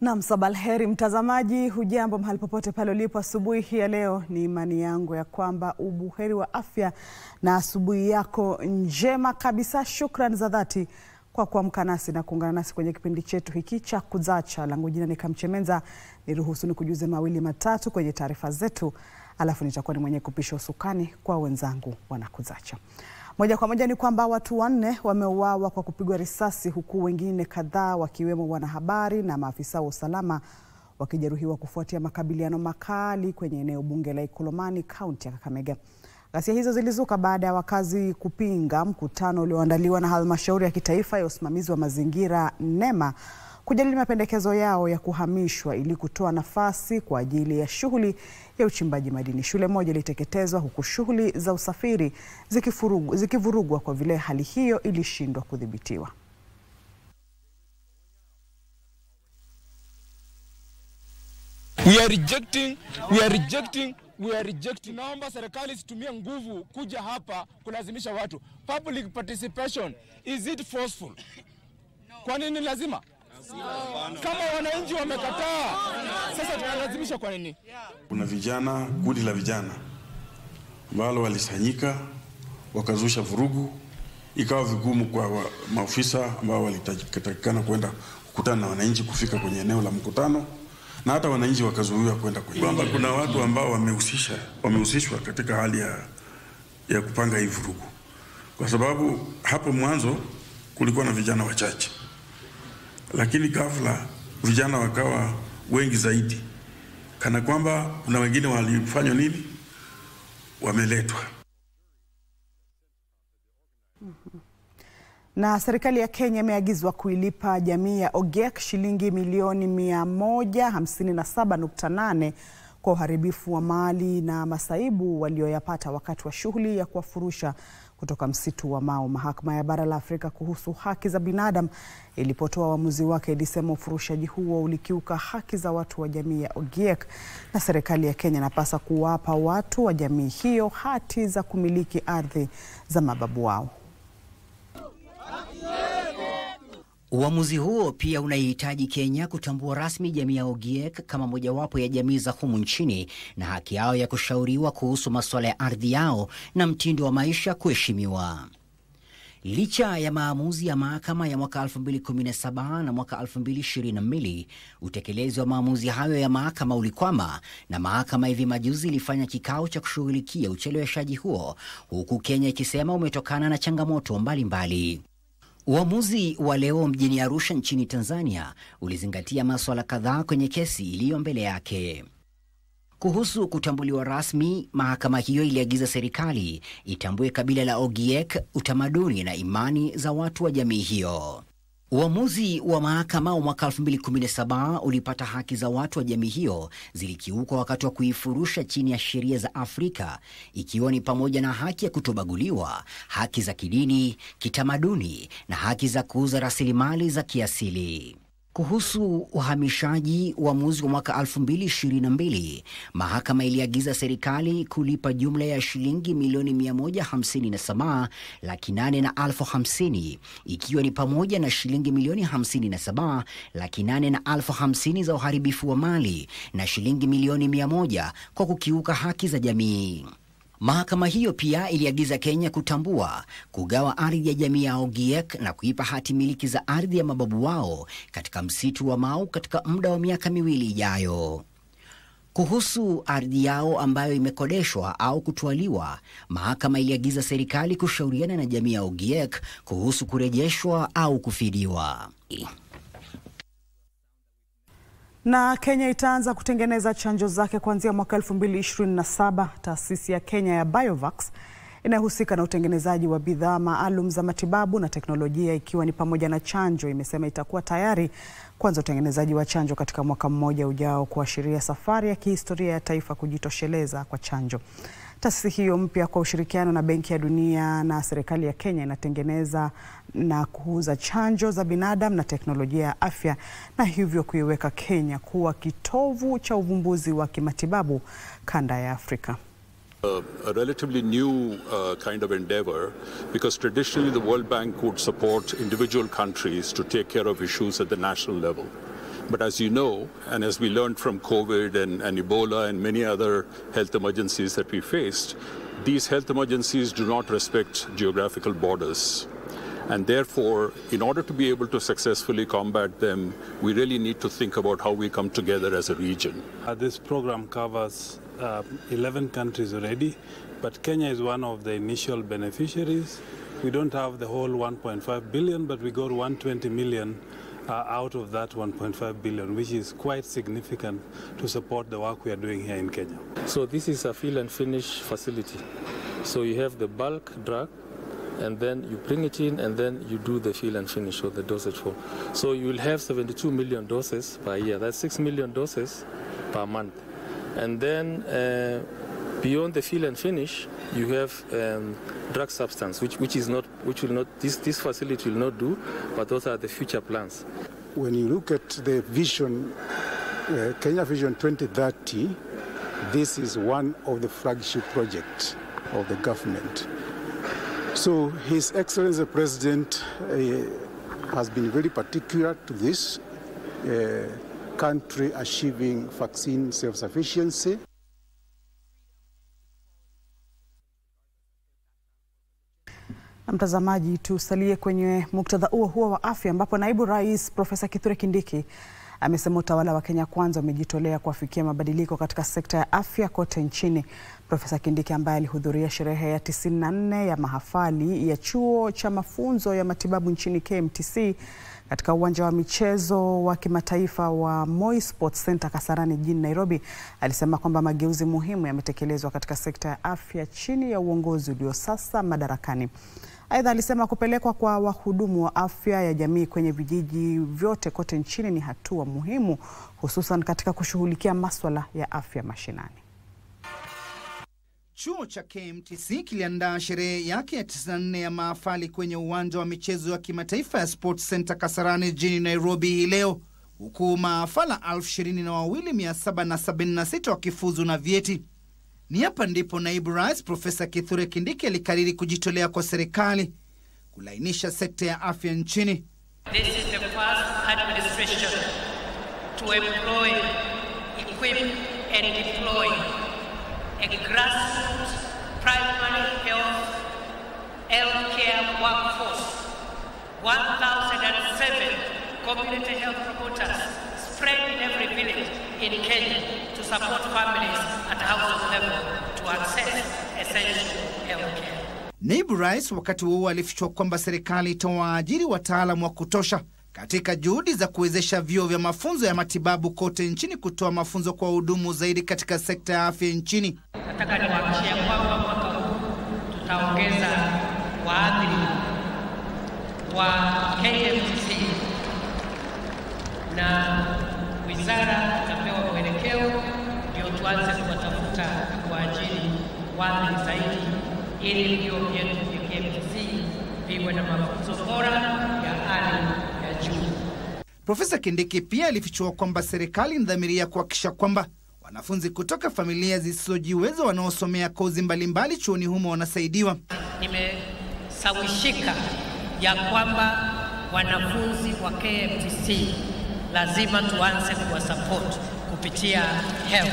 Na msabalheri mtazamaji, hujambo mahali popote pale ulipo asubuhi hii ya leo. Ni imani yangu ya kwamba ubuheri wa afya na asubuhi yako njema kabisa. Shukrani za dhati kwa kuamka nasi na kuungana nasi kwenye kipindi chetu hiki cha Kuzacha. Langu jina ni Kamchemenza. Niruhusu nikujuze mawili matatu kwenye taarifa zetu, alafu nitakuwa ni mwenye kupisha usukani kwa wenzangu wanakuzacha. Moja kwa moja ni kwamba watu 4 wameuawa kwa kupigwa risasi, huku wengine kadhaa wakiwemo wanahabari na maafisa wa usalama wakijeruhiwa kufuatia makabiliano makali kwenye eneo bunge la Ikolomani, kaunti ya Kakamega. Ghasia hizo zilizuka baada ya wakazi kupinga mkutano ulioandaliwa na halmashauri ya kitaifa ya usimamizi wa mazingira NEMA kujadili mapendekezo yao ya kuhamishwa ili kutoa nafasi kwa ajili ya shughuli ya uchimbaji madini. Shule moja iliteketezwa huku shughuli za usafiri zikivurugwa kwa vile hali hiyo ilishindwa kudhibitiwa. We are rejecting. Naomba serikali situmie nguvu kuja hapa kulazimisha watu. Public participation, is it forceful? Kwa nini lazima? Kama wananchi wamekataa, sasa tunalazimisha kwa nini? Kuna vijana, kundi la vijana ambao walisanyika wakazusha vurugu, ikawa vigumu kwa maafisa ambao walitakikana kwenda kukutana na wananchi kufika kwenye eneo la mkutano, na hata wananchi wakazuiwa kwenda kwenye. Kwamba kuna watu ambao wamehusishwa katika hali ya kupanga hii vurugu, kwa sababu hapo mwanzo kulikuwa na vijana wachache, lakini ghafla vijana wakawa wengi zaidi, kana kwamba kuna wengine walifanywa nini, wameletwa. Na serikali ya Kenya imeagizwa kuilipa jamii ya Ogiek shilingi milioni 157.8 kwa uharibifu wa mali na masaibu walioyapata wakati wa shughuli ya kuwafurusha kutoka msitu wa Mau. Mahakama ya Bara la Afrika kuhusu haki za binadamu ilipotoa uamuzi wake ilisema ufurushaji huo ulikiuka haki za watu wa jamii ya Ogiek, na serikali ya Kenya inapaswa kuwapa watu wa jamii hiyo hati za kumiliki ardhi za mababu wao. Uamuzi huo pia unahitaji Kenya kutambua rasmi jamii ya Ogiek kama mojawapo ya jamii za humu nchini na haki yao ya kushauriwa kuhusu masuala ya ardhi yao na mtindo wa maisha kuheshimiwa. Licha ya maamuzi ya mahakama ya mwaka 2017 na mwaka 2022, utekelezi wa maamuzi hayo ya mahakama ulikwama, na mahakama hivi majuzi ilifanya kikao cha kushughulikia ucheleweshaji huo, huku Kenya ikisema umetokana na changamoto mbalimbali. Uamuzi wa leo mjini Arusha nchini Tanzania ulizingatia masuala kadhaa kwenye kesi iliyo mbele yake. Kuhusu kutambuliwa rasmi, mahakama hiyo iliagiza serikali itambue kabila la Ogiek, utamaduni na imani za watu wa jamii hiyo. Uamuzi wa mahakama wa mwaka 2017 ulipata haki za watu wa jamii hiyo zilikiukwa wakati wa kuifurusha chini ya sheria za Afrika, ikiwa ni pamoja na haki ya kutobaguliwa, haki za kidini, kitamaduni na haki za kuuza rasilimali za kiasili. Kuhusu uhamishaji, uamuzi wa mwaka 2022, mahakama iliagiza serikali kulipa jumla ya shilingi milioni 157,850,050, ikiwa ni pamoja na shilingi milioni 57,850,050 za uharibifu wa mali na shilingi milioni 100 kwa kukiuka haki za jamii. Mahakama hiyo pia iliagiza Kenya kutambua, kugawa ardhi ya jamii ya Ogiek na kuipa hati miliki za ardhi ya mababu wao katika msitu wa Mau katika muda wa miaka 2 ijayo. Kuhusu ardhi yao ambayo imekodeshwa au kutwaliwa, mahakama iliagiza serikali kushauriana na jamii ya Ogiek kuhusu kurejeshwa au kufidiwa. Na Kenya itaanza kutengeneza chanjo zake kuanzia mwaka 2027. Taasisi ya Kenya ya Biovax inahusika na utengenezaji wa bidhaa maalum za matibabu na teknolojia, ikiwa ni pamoja na chanjo, imesema itakuwa tayari kuanza utengenezaji wa chanjo katika mwaka mmoja ujao, kuashiria safari ya kihistoria ya taifa kujitosheleza kwa chanjo. Taasisi hiyo mpya kwa ushirikiano na Benki ya Dunia na serikali ya Kenya inatengeneza na kuuza chanjo za binadamu na teknolojia ya afya, na hivyo kuiweka Kenya kuwa kitovu cha uvumbuzi wa kimatibabu kanda ya Afrika. A relatively new kind of endeavor, because traditionally the World Bank would support individual countries to take care of issues at the national level. But as you know, and as we learned from COVID and Ebola and many other health emergencies that we faced, these health emergencies do not respect geographical borders. And therefore, in order to be able to successfully combat them, we really need to think about how we come together as a region. This program covers 11 countries already, but Kenya is one of the initial beneficiaries. We don't have the whole 1.5 billion, but we got 120 million out of that 1.5 billion, which is quite significant to support the work we are doing here in Kenya. So this is a fill and finish facility. So you have the bulk drug, and then you bring it in, and then you do the fill and finish or the dosage form. So you will have 72 million doses per year. That's 6 million doses per month. And then beyond the fill and finish, you have drug substance, which will not this facility will not do, but those are the future plans. When you look at the vision, Kenya Vision 2030, this is one of the flagship projects of the government. So His Excellency the President has been very particular to this country achieving vaccine self-sufficiency. Mtazamaji, tusalie kwenye muktadha huo wa afya ambapo naibu rais Profesa Kithure Kindiki amesema utawala wa Kenya Kwanza umejitolea kuafikia mabadiliko katika sekta ya afya kote nchini. Profesa Kindiki ambaye alihudhuria sherehe ya 94 ya mahafali ya chuo cha mafunzo ya matibabu nchini KMTC katika uwanja wa michezo wa kimataifa wa Moi Sports Center Kasarani jijini Nairobi, alisema kwamba mageuzi muhimu yametekelezwa katika sekta ya afya chini ya uongozi ulio sasa madarakani. Aidha, alisema kupelekwa kwa wahudumu wa afya ya jamii kwenye vijiji vyote kote nchini ni hatua muhimu, hususan katika kushughulikia masuala ya afya mashinani. Chuo cha KMTC kiliandaa sherehe yake ya 94 ya mahafali kwenye uwanja wa michezo ya kimataifa ya Sports Center Kasarani jijini Nairobi hii leo, huku mahafala 22,776 wakifuzu na vyeti. Ni hapa ndipo naibu rais Profesa Kithure Kindiki alikariri kujitolea kwa serikali kulainisha sekta ya afya nchini. This is the first administration to employ, equip and deploy a grassroots primary healthcare workforce, 1,007 community health promoters spread in every village in Kenya to support families at household level to access essential healthcare. Naibu rais wakati huo alifichua kwamba serikali itawaajiri wataalamu wa kutosha katika juhudi za kuwezesha vyuo vya mafunzo ya matibabu kote nchini kutoa mafunzo kwa wahudumu zaidi katika sekta ya afya nchini. Nataka niwahakikishie kwamba mwaka huu tutaongeza waadhiri wa KMTC na wizara itapewa mwelekeo ndio tuanze kuwatafuta kuajiri waadhiri zaidi ili vyuo vyetu vya KMTC viwe na mafunzo bora ya hali ya juu. Profesa Kindiki pia alifichua kwamba serikali inadhamiria kuhakikisha kwamba wanafunzi kutoka familia zisizojiweza wanaosomea kozi mbalimbali chuoni humo wanasaidiwa. Nimesawishika ya kwamba wanafunzi wa KMTC lazima tuanze kuwasupport kupitia health.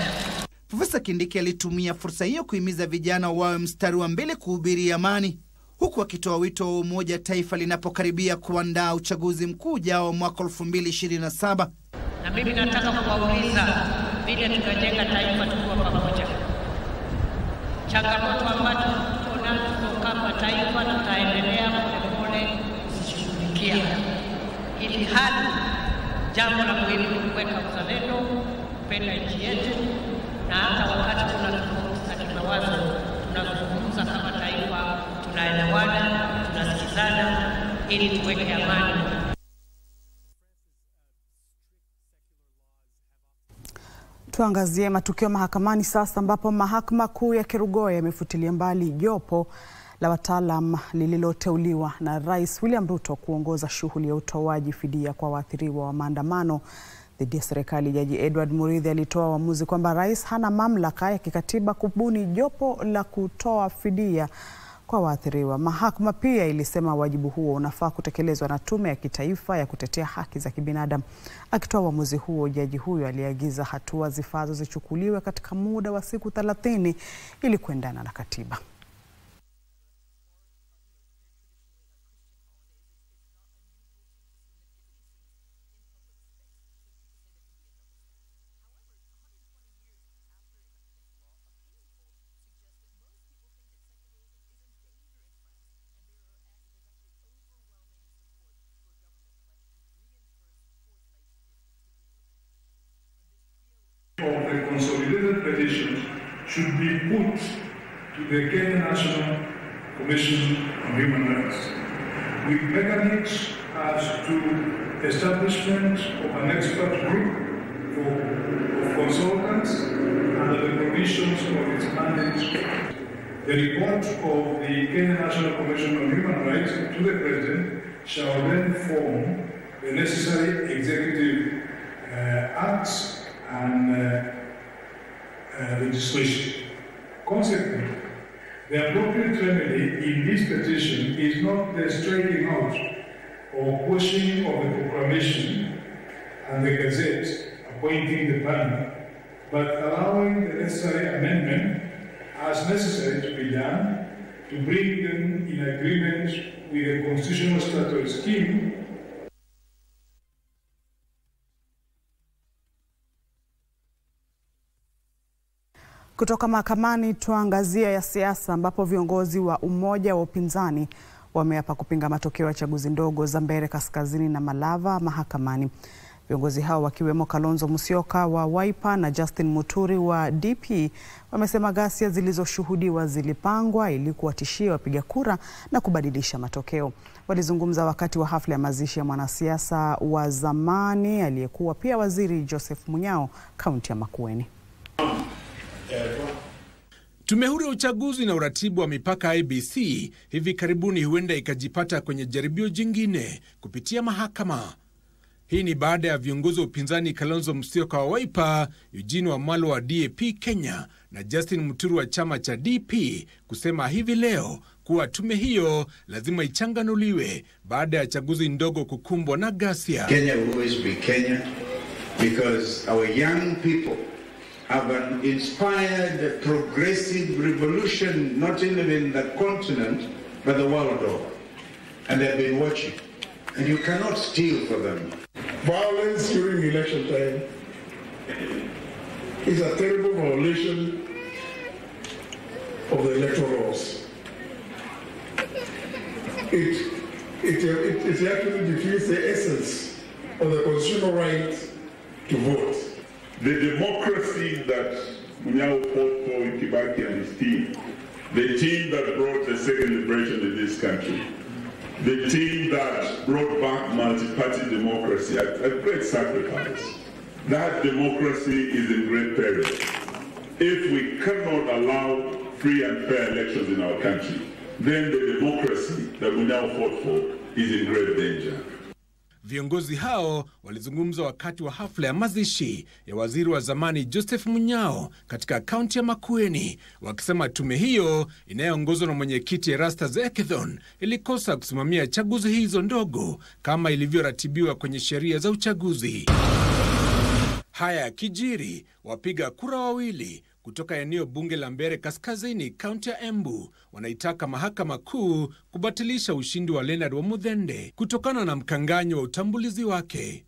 Profesa Kindiki alitumia fursa hiyo kuhimiza vijana wawe mstari wa mbele kuhubiri amani, huku akitoa wito wa umoja taifa linapokaribia kuandaa uchaguzi mkuu ujao mwaka 2027. Na mimi nataka kuwauliza vile tunajenga taifa tukiwa pamoja. Changamoto ambazo tunazo kama taifa tutaendelea polepole kuzishughulikia. Ili hali jambo la muhimu kuweka uzalendo, kupenda nchi yetu, na hata wakati kuna tofauti za kimawazo tunazungumza kama taifa, tunaelewana, tunasikizana ili tuweke amani. Tuangazie matukio mahakamani sasa, ambapo mahakama kuu ya Kerugoya imefutilia mbali jopo la wataalam lililoteuliwa na Rais William Ruto kuongoza shughuli ya utoaji fidia kwa waathiriwa wa maandamano dhidi ya serikali. Jaji Edward Muriithi alitoa uamuzi kwamba rais hana mamlaka ya kikatiba kubuni jopo la kutoa fidia kwa waathiriwa. Mahakama pia ilisema wajibu huo unafaa kutekelezwa na Tume ya Kitaifa ya Kutetea Haki za Kibinadamu. Akitoa uamuzi huo, jaji huyo aliagiza hatua zifazo zichukuliwe katika muda wa siku 30 ili kuendana na katiba. Of the consolidated petitions should be put to the Kenya National Commission on Human Rights, with mechanics as to establishment of an expert group of consultants under the provisions of its mandate. The report of the Kenya National Commission on Human Rights to the President shall then form the necessary executive acts and legislation. Consequently, the appropriate remedy in this petition is not the striking out or pushing of the proclamation and the Gazette appointing the panel, but allowing the necessary amendment as necessary to be done to bring them in agreement with the constitutional statutory scheme. Kutoka mahakamani tuangazia ya siasa, ambapo viongozi wa umoja wa upinzani wameapa kupinga matokeo ya chaguzi ndogo za Mbeere Kaskazini na Malava mahakamani. Viongozi hao wakiwemo Kalonzo Musyoka wa Wiper na Justin Muturi wa DP wamesema ghasia zilizoshuhudiwa zilipangwa ili kuwatishia wapiga kura na kubadilisha matokeo. Walizungumza wakati wa hafla ya mazishi ya mwanasiasa wa zamani aliyekuwa pia waziri Joseph Munyao, kaunti ya Makueni. Tume huru ya uchaguzi na uratibu wa mipaka IEBC hivi karibuni huenda ikajipata kwenye jaribio jingine kupitia mahakama. Hii ni baada ya viongozi wa upinzani Kalonzo Musyoka wa Wiper, Eugene Wamalwa wa DAP Kenya na Justin Muturi wa chama cha DP kusema hivi leo kuwa tume hiyo lazima ichanganuliwe baada ya chaguzi ndogo kukumbwa na ghasia. Kenya will always be Kenya because our young people have an inspired progressive revolution, not only in the continent, but the world over. And they've been watching. And you cannot steal from them. Violence during election time is a terrible violation of the electoral laws. It actually defeats the essence of the constitutional right to vote. The democracy that Munyao fought for in Kibaki and his team, the team that brought the second liberation in this country, the team that brought back multi-party democracy at great sacrifice, that democracy is in great peril. If we cannot allow free and fair elections in our country, then the democracy that Munyao fought for is in great danger. Viongozi hao walizungumza wakati wa hafla ya mazishi ya waziri wa zamani Joseph Munyao katika kaunti ya Makueni, wakisema tume hiyo inayoongozwa na mwenyekiti Erastus Ekethon ilikosa kusimamia chaguzi hizo ndogo kama ilivyoratibiwa kwenye sheria za uchaguzi. Haya yakijiri, wapiga kura wawili kutoka eneo bunge la Mbeere Kaskazini, kaunti ya Embu, wanaitaka mahakama kuu kubatilisha ushindi wa Leonard Wamuthende kutokana na mkanganyo wa utambulizi wake.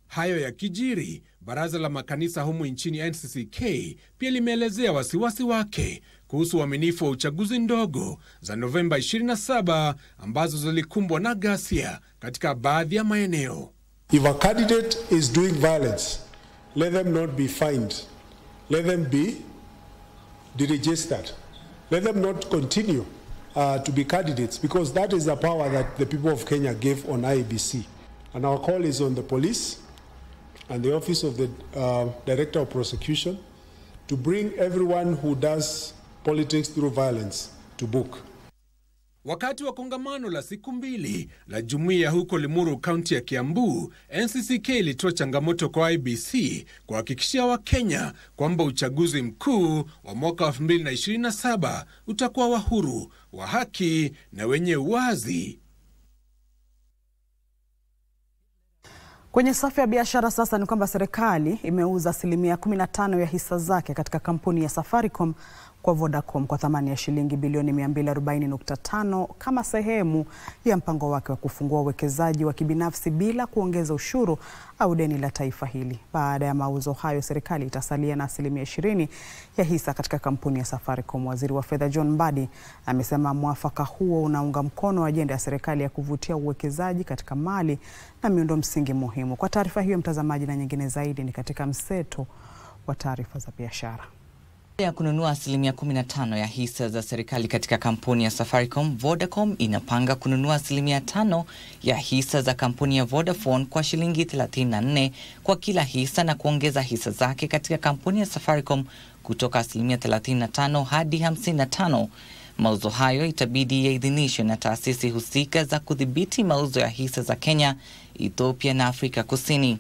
Hayo yakijiri, baraza la makanisa humu nchini NCCK pia limeelezea wasiwasi wake kuhusu uaminifu wa uchaguzi ndogo za Novemba 27 ambazo zilikumbwa na ghasia katika baadhi ya maeneo. If a candidate is doing violence, let them not be fined. Let them be deregistered. Let them not continue to be candidates, because that is the power that the people of Kenya gave on IEBC. And our call is on the police and the Office of the Director of Prosecution to bring everyone who does politics through violence to book. Wakati wa kongamano la siku 2 la jumuiya huko Limuru, kaunti ya Kiambu, NCCK ilitoa changamoto kwa IEBC kuhakikishia Wakenya kwamba uchaguzi mkuu wa mwaka 2027 utakuwa wa huru, wa haki na wenye uwazi. Kwenye safu ya biashara sasa ni kwamba serikali imeuza 15% ya hisa zake katika kampuni ya Safaricom kwa Vodacom kwa thamani ya shilingi bilioni 240.5 kama sehemu ya mpango wake wa kufungua uwekezaji wa kibinafsi bila kuongeza ushuru au deni la taifa hili. Baada ya mauzo hayo, serikali itasalia na 20% ya hisa katika kampuni ya Safaricom. Waziri wa Fedha John Mbadi amesema mwafaka huo unaunga mkono ajenda ya serikali ya kuvutia uwekezaji katika mali na miundo msingi muhimu. Kwa taarifa hiyo, mtazamaji, na nyingine zaidi ni katika mseto wa taarifa za biashara. Ya kununua 15% ya hisa za serikali katika kampuni ya Safaricom, Vodacom inapanga kununua 5% ya hisa za kampuni ya Vodafone kwa shilingi 34 kwa kila hisa na kuongeza hisa zake katika kampuni ya Safaricom kutoka 35% hadi 55%. Mauzo hayo itabidi yaidhinishwe na taasisi husika za kudhibiti mauzo ya hisa za Kenya, Ethiopia na Afrika Kusini.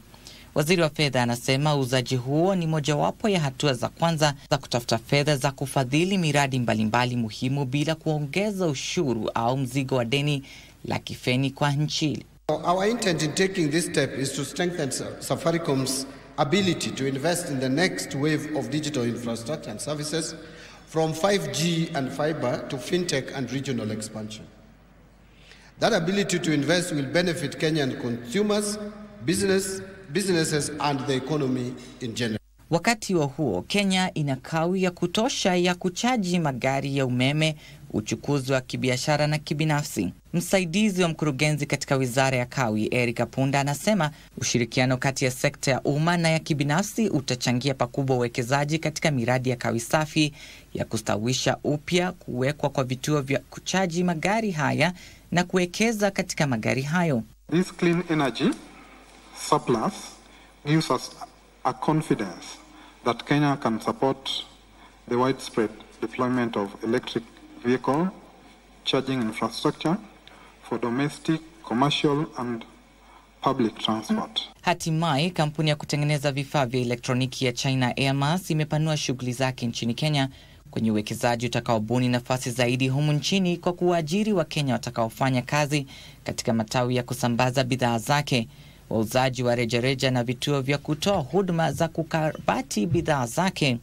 Waziri wa Fedha anasema uuzaji huo ni mojawapo ya hatua za kwanza za kutafuta fedha za kufadhili miradi mbalimbali muhimu bila kuongeza ushuru au mzigo wa deni la kifeni kwa nchi. Our intent in taking this step is to strengthen Safaricom's ability to invest in the next wave of digital infrastructure and services, from 5G and fiber to fintech and regional expansion. That ability to invest will benefit Kenyan consumers, businesses and the economy in general. Wakati huo, Kenya ina kawi ya kutosha ya kuchaji magari ya umeme, uchukuzi wa kibiashara na kibinafsi. Msaidizi wa mkurugenzi katika wizara ya kawi, Eric Apunda, anasema ushirikiano kati ya sekta ya umma na ya kibinafsi utachangia pakubwa uwekezaji katika miradi ya kawi safi ya kustawisha upya, kuwekwa kwa vituo vya kuchaji magari haya na kuwekeza katika magari hayo. This clean energy surplus gives us a confidence that Kenya can support the widespread deployment of electric vehicle charging infrastructure for domestic, commercial and public transport. Hatimaye, kampuni ya kutengeneza vifaa vya elektroniki ya China Airmas imepanua shughuli zake nchini Kenya kwenye uwekezaji utakaobuni nafasi zaidi humu nchini kwa kuajiri wa Kenya watakaofanya kazi katika matawi ya kusambaza bidhaa zake, wauzaji wa rejareja na vituo vya kutoa huduma za kukarabati bidhaa zake.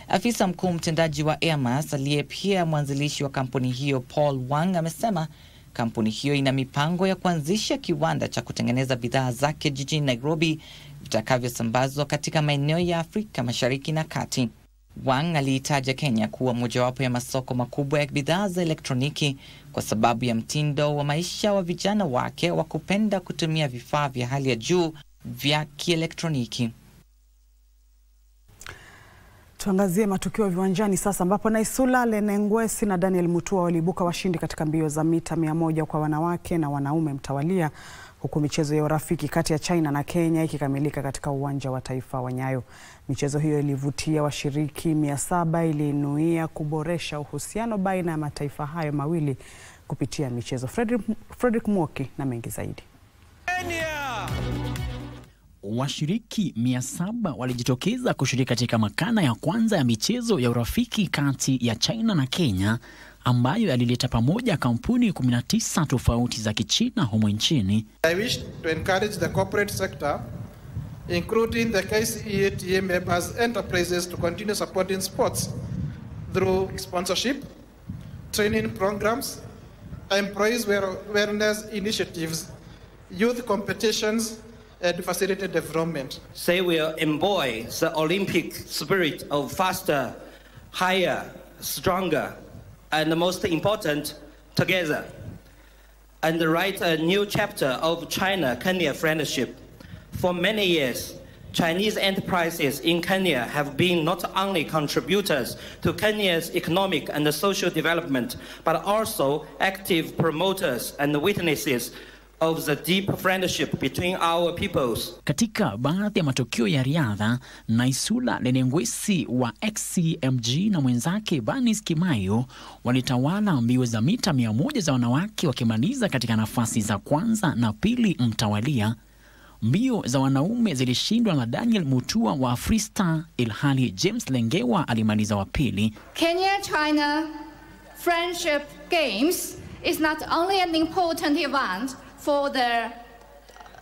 Afisa mkuu mtendaji wa Airmas aliye pia mwanzilishi wa kampuni hiyo, Paul Wang, amesema kampuni hiyo ina mipango ya kuanzisha kiwanda cha kutengeneza bidhaa zake jijini Nairobi vitakavyosambazwa katika maeneo ya Afrika Mashariki na Kati. Wang aliitaja Kenya kuwa mojawapo ya masoko makubwa ya bidhaa za elektroniki kwa sababu ya mtindo wa maisha wa vijana wake wa kupenda kutumia vifaa vya hali ya juu vya kielektroniki. Tuangazie matukio viwanjani sasa, ambapo Naisula Lenengwesi na Daniel Mutua waliibuka washindi katika mbio za mita 100 kwa wanawake na wanaume mtawalia, huku michezo ya urafiki kati ya China na Kenya ikikamilika katika uwanja wa taifa wa Nyayo. Michezo hiyo ilivutia washiriki 700, ilinuia kuboresha uhusiano baina ya mataifa hayo mawili kupitia michezo. Frederick Mwoki na mengi zaidi. Washiriki 700 walijitokeza kushiriki katika makala ya kwanza ya michezo ya urafiki kati ya China na Kenya, ambayo yalileta pamoja kampuni 19 tofauti za Kichina humo nchini. I wish to encourage the corporate sector, including the KCEATA members enterprises, to continue supporting sports through sponsorship, training programs, employees awareness initiatives, youth competitions, and facilitate development. Say we will embody the Olympic spirit of faster, higher, stronger, and most important, together, and write a new chapter of China-Kenya friendship. For many years, Chinese enterprises in Kenya have been not only contributors to Kenya's economic and social development, but also active promoters and witnesses of the deep friendship between our peoples. Katika baadhi ya matukio ya riadha, Naisula Lenengwesi wa XCMG na mwenzake Banis Kimayo walitawala mbio za mita 100 za wanawake wakimaliza katika nafasi za kwanza na pili mtawalia. Mbio za wanaume zilishindwa na Daniel Mutua wa Freestyle ilhali James Lengewa alimaliza wa pili. Kenya-China Friendship Games is not only an important event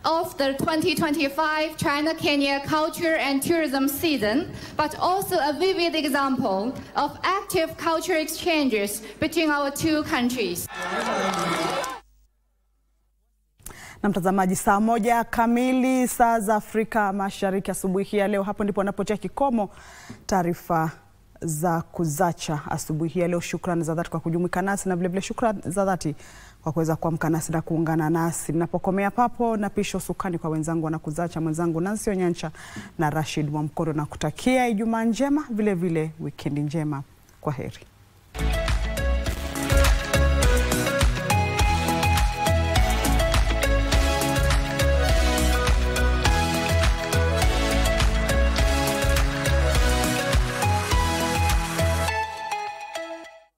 of the 2025 China-Kenya Culture and Tourism season, but also a vivid example of active culture exchanges between our two countries. Na mtazamaji, saa 1 kamili saa za Afrika Mashariki asubuhi ya leo, hapo ndipo anapotia kikomo taarifa za Kuzacha asubuhi ya leo. Shukrani za dhati kwa kujumuika nasi na vile shukrani za dhati kwa kuweza kuamka nasi na kuungana nasi. Ninapokomea papo na pisho sukani kwa wenzangu wana Kuzacha, mwenzangu Nancy Onyancha na Rashid Mwamkoro, na kutakia Ijumaa njema, vile weekend njema. Kwaheri.